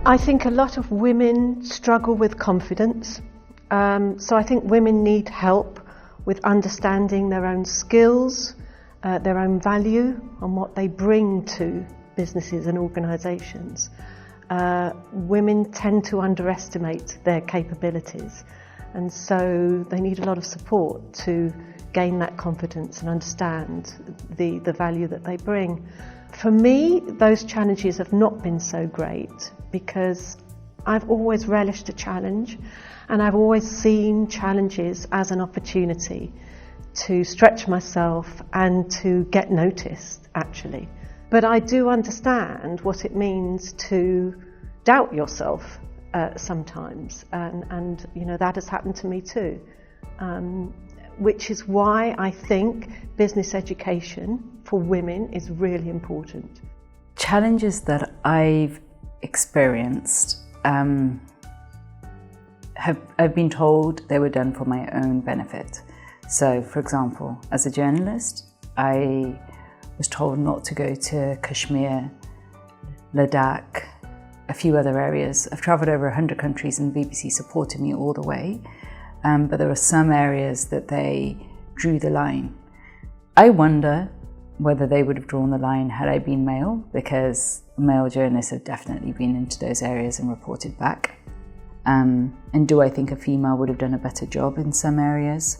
I think a lot of women struggle with confidence. So I think women need help with understanding their own skills, their own value and what they bring to businesses and organisations. Women tend to underestimate their capabilities, and so they need a lot of support to gain that confidence and understand the value that they bring. For me, those challenges have not been so great because I've always relished a challenge, and I've always seen challenges as an opportunity to stretch myself and to get noticed, actually. But I do understand what it means to doubt yourself sometimes, and you know, that has happened to me too. Which is why I think business education for women is really important. Challenges that I've experienced, I've been told they were done for my own benefit. So, for example, as a journalist, I was told not to go to Kashmir, Ladakh, a few other areas. I've travelled over 100 countries and the BBC supported me all the way. But there are some areas that they drew the line. I wonder whether they would have drawn the line had I been male, because male journalists have definitely been into those areas and reported back. And do I think a female would have done a better job in some areas?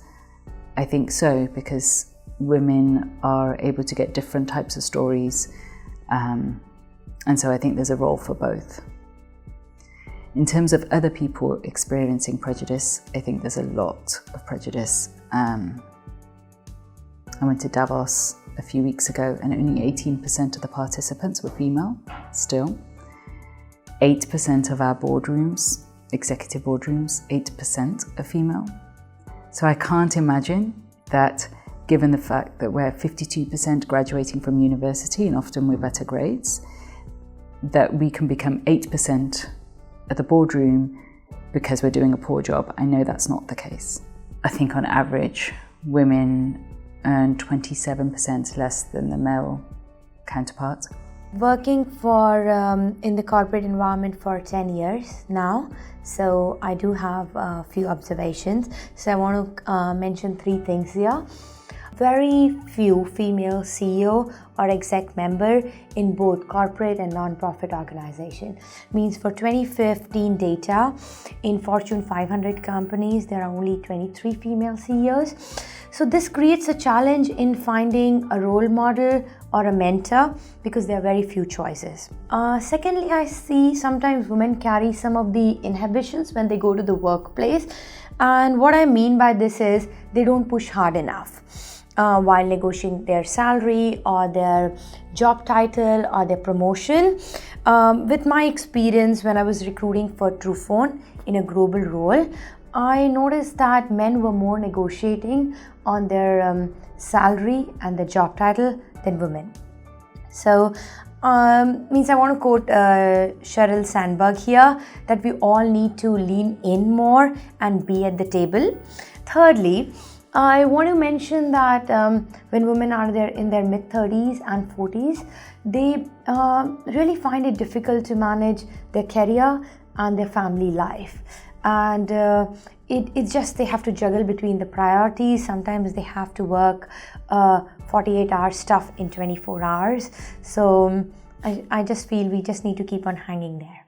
I think so, because women are able to get different types of stories. And so I think there's a role for both. In terms of other people experiencing prejudice, I think there's a lot of prejudice. I went to Davos a few weeks ago and only 18% of the participants were female, still. 8% of our boardrooms, executive boardrooms, 8% are female. So I can't imagine that, given the fact that we're 52% graduating from university and often with better grades, that we can become 8% at the boardroom because we're doing a poor job. I know that's not the case. I think on average, women earn 27% less than the male counterpart. Working for in the corporate environment for 10 years now, so I do have a few observations. So I want to mention 3 things here. Very few female CEO or exec member in both corporate and non-profit organization. Means for 2015 data, in Fortune 500 companies, there are only 23 female CEOs. So this creates a challenge in finding a role model or a mentor because there are very few choices. Secondly, I see sometimes women carry some of the inhibitions when they go to the workplace. And what I mean by this is they don't push hard enough. While negotiating their salary or their job title or their promotion. With my experience when I was recruiting for Truphone in a global role, I noticed that men were more negotiating on their salary and the job title than women. So, means I want to quote Sheryl Sandberg here, that we all need to lean in more and be at the table. Thirdly, I want to mention that when women are there in their mid-30s and 40s, they really find it difficult to manage their career and their family life. And it's just they have to juggle between the priorities. Sometimes they have to work 48-hour stuff in 24 hours. So I just feel we just need to keep on hanging there.